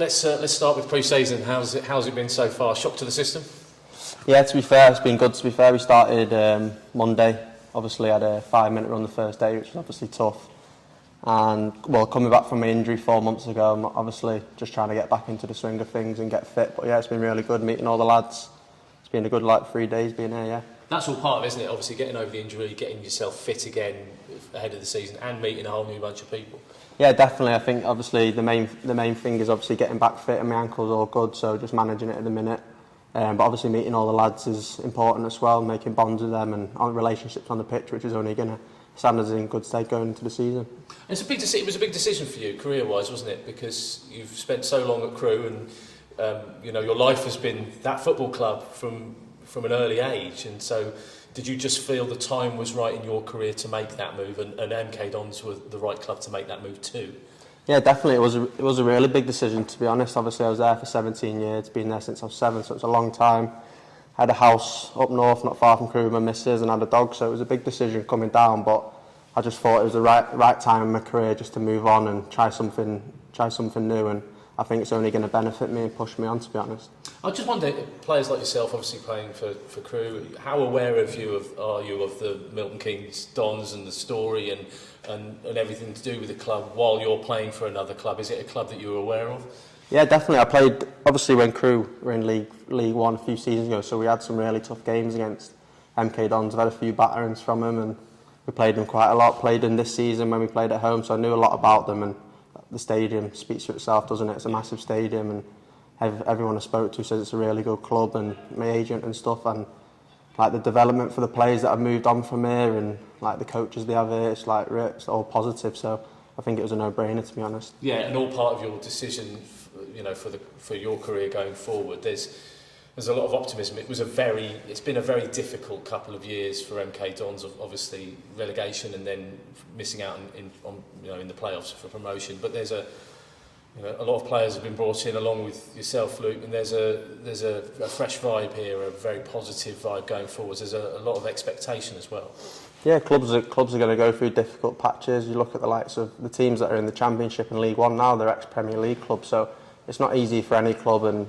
let's start with pre-season. How's it been so far? Shock to the system? Yeah, to be fair, it's been good. To be fair, we started Monday. Obviously, had a 5-minute run the first day, which was obviously tough. And well, coming back from my injury 4 months ago, I'm obviously just trying to get back into the swing of things and get fit. But yeah, it's been really good meeting all the lads. It's been a good 3 days being here. Yeah. That's all part of it, isn't it? Obviously, getting over the injury, getting yourself fit again ahead of the season, and meeting a whole new bunch of people. Yeah, definitely. I think obviously the main thing is obviously getting back fit, and my ankle's all good, so just managing it at the minute. But obviously meeting all the lads is important as well, making bonds with them and relationships on the pitch, which is only going to stand us in good stead going into the season. And it was a big decision for you, career-wise, wasn't it? Because you've spent so long at Crewe, and your life has been that football club from an early age, and so did you just feel the time was right in your career to make that move, and MK Dons were the right club to make that move too? Yeah, definitely. It was a really big decision, to be honest. Obviously, I was there for 17 years, been there since I was 7, so it's a long time. I had a house up north, not far from Crewe, with my missus, and had a dog, so it was a big decision coming down. But I just thought it was the right time in my career just to move on and try something new. And I think it's only going to benefit me and push me on, to be honest. I just wonder, players like yourself, obviously playing for Crewe, how aware are you of the Milton Keynes Dons and the story and everything to do with the club while you're playing for another club? Is it a club that you're aware of? Yeah, definitely. I played, obviously, when Crewe were in League One a few seasons ago, so we had some really tough games against MK Dons. I've had a few batterings from them, and we played them quite a lot. Played them this season when we played at home, so I knew a lot about them. And the stadium speaks for itself, doesn't it? It's a massive stadium, and everyone I spoke to says it's a really good club, and my agent and stuff, and the development for the players that have moved on from here, and the coaches they have here, it's all positive. So I think it was a no-brainer, to be honest. Yeah, and all part of your decision, for your career going forward. There's a lot of optimism. It's been a very difficult couple of years for MK Dons, obviously relegation and then missing out in the playoffs for promotion. But there's a lot of players have been brought in along with yourself, Luke, and there's a fresh vibe here, a very positive vibe going forwards. There's a lot of expectation as well. Yeah, clubs are going to go through difficult patches. You look at the likes of the teams that are in the Championship and League One now; they're ex-Premier League clubs, so it's not easy for any club. And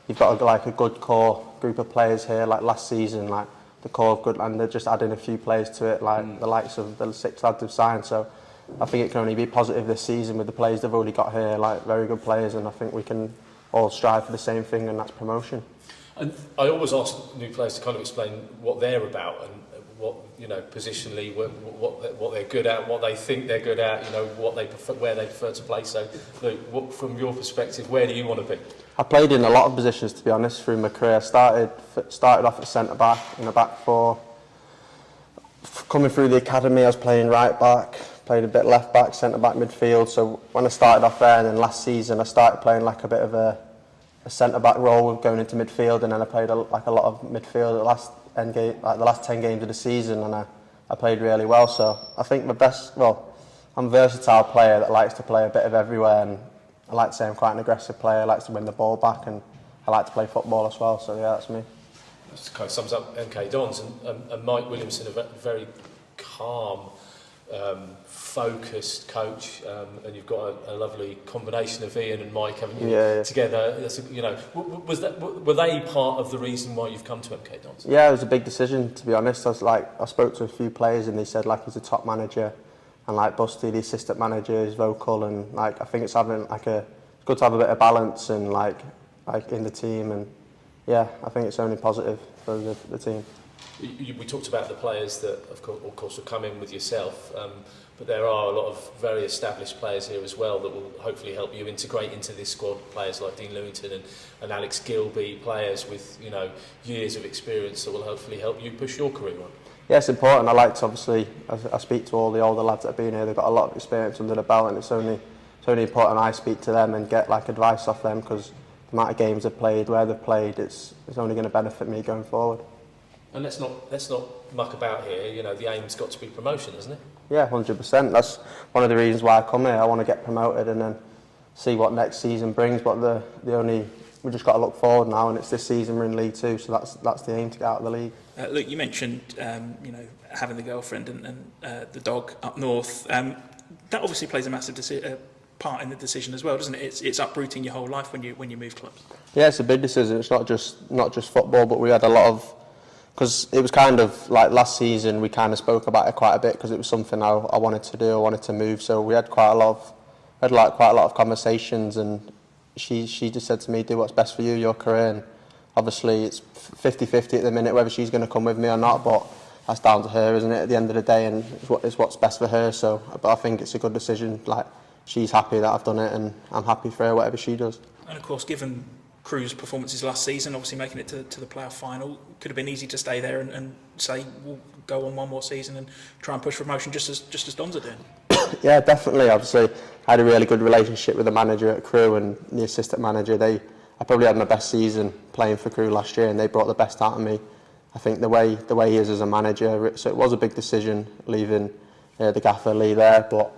you've got a good core group of players here. Like last season, the core of good, and they're just adding a few players to it, the likes of the 6 lads who've signed. So I think it can only be positive this season with the players they've already got here, very good players, and I think we can all strive for the same thing, and that's promotion. And I always ask new players to kind of explain what they're about and what positionally, what they're good at, what they think they're good at, what they prefer, where they prefer to play. So, Luke, from your perspective, where do you want to be? I played in a lot of positions, to be honest, through my career. I started off at centre back in the back four. Coming through the academy, I was playing right back. Played a bit left back, centre back, midfield. So when I started off there, and then last season I started playing a bit of a centre back role with going into midfield, and then I played a lot of midfield the last 10 games of the season, and I played really well. So I think I'm a versatile player that likes to play a bit of everywhere, and I like to say I'm quite an aggressive player. I like to win the ball back, and I like to play football as well. So yeah, that's me. That kind of sums up MK Dons, and Mike Williamson, a very calm, focused coach, and you've got a lovely combination of Ian and Mike, haven't you? Yeah. Together. Were they part of the reason why you've come to MK Dons? Yeah, it was a big decision, to be honest. I spoke to a few players, and they said he's a top manager, and Busty, the assistant manager, is vocal, and I think it's having it's good to have a bit of balance and in the team, and yeah, I think it's only positive for the team. We talked about the players that, of course, will come in with yourself, but there are a lot of very established players here as well that will hopefully help you integrate into this squad. Players like Dean Lewington and Alex Gilby, players with years of experience that will hopefully help you push your career on. Yeah, it's important. I like to I speak to all the older lads that have been here. They've got a lot of experience under the belt, and it's only important I speak to them and get advice off them, because the amount of games they've played, where they've played, it's only going to benefit me going forward. And let's not muck about here. The aim's got to be promotion, isn't it? Yeah, 100%. That's one of the reasons why I come here. I want to get promoted and then see what next season brings. But we just got to look forward now, and it's this season we're in League Two, so that's the aim, to get out of the league. Look, you mentioned having the girlfriend and the dog up north. That obviously plays a massive part in the decision as well, doesn't it? It's uprooting your whole life when you move clubs. Yeah, it's a big decision. It's not just football, but we had a lot of, because it was kind of like last season we kind of spoke about it quite a bit because it was something I wanted to do, I wanted to move. So we had quite a lot of conversations, and she just said to me, do what's best for you, your career. And obviously it's 50-50 at the minute whether she's going to come with me or not, but that's down to her, isn't it, at the end of the day, and it's what's best for her. So, but I think it's a good decision. Like, she's happy that I've done it, and I'm happy for her, whatever she does. And of course, given Crewe's performances last season, obviously making it to the playoff final, could have been easy to stay there and say we'll go on one more season and try and push for promotion just as Dons are doing. Yeah, definitely. Obviously, I had a really good relationship with the manager at Crewe and the assistant manager. I probably had my best season playing for Crewe last year, and they brought the best out of me. I think the way he is as a manager, so it was a big decision leaving the gaffer Lee there, but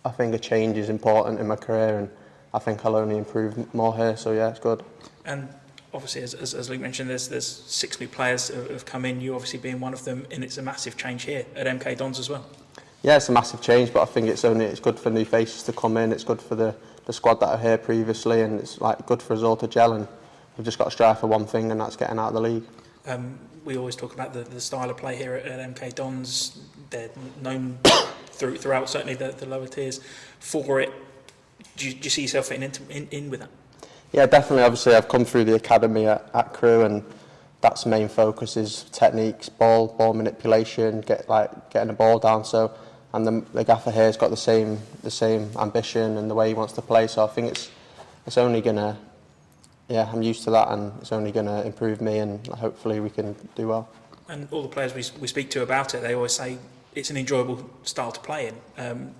I think a change is important in my career, and I think I'll only improve more here. So yeah, it's good. And obviously, as Luke mentioned, there's 6 new players have come in. You obviously being one of them, and it's a massive change here at MK Dons as well. Yeah, it's a massive change, but I think it's good for new faces to come in. It's good for the squad that are here previously, and it's like good for us all to gel. And we've just got to strive for one thing, and that's getting out of the league. We always talk about the style of play here at MK Dons. They're known throughout certainly the lower tiers for it. Do you see yourself fitting in with that? Yeah, definitely. Obviously, I've come through the academy at Crewe, and that's main focus is techniques, ball manipulation, getting the ball down. So, and the gaffer here has got the same ambition and the way he wants to play. So I think it's only gonna, I'm used to that, and it's only gonna improve me, and hopefully we can do well. And all the players we speak to about it, they always say it's an enjoyable style to play in.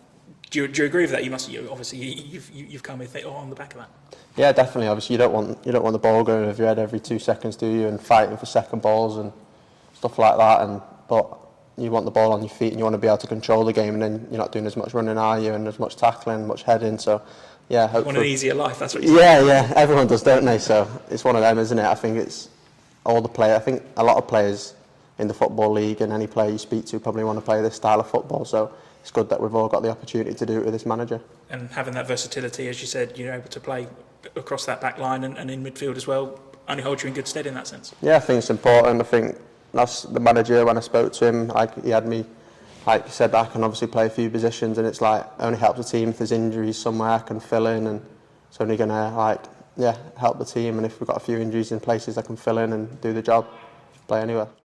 Do you agree with that? You've come with it on the back of that. Yeah, definitely. Obviously, you don't want the ball going over your head every 2 seconds, do you? And fighting for second balls and stuff like that. But you want the ball on your feet, and you want to be able to control the game. And then you're not doing as much running, are you? And as much tackling, much heading. So, yeah, hopefully. You want an easier life. That's what you're saying. Yeah. Everyone does, don't they? So it's one of them, isn't it? I think it's all the players. I think a lot of players in the football league, and any player you speak to probably want to play this style of football. So it's good that we've all got the opportunity to do it with this manager. And having that versatility, as you said, you're able to play across that back line and in midfield as well, only holds you in good stead in that sense. Yeah, I think it's important. I think that's the manager, when I spoke to him, he had me, he said that I can obviously play a few positions, and it's only helps the team if there's injuries somewhere I can fill in, and it's only going to help the team. And if we've got a few injuries in places I can fill in and do the job, play anywhere.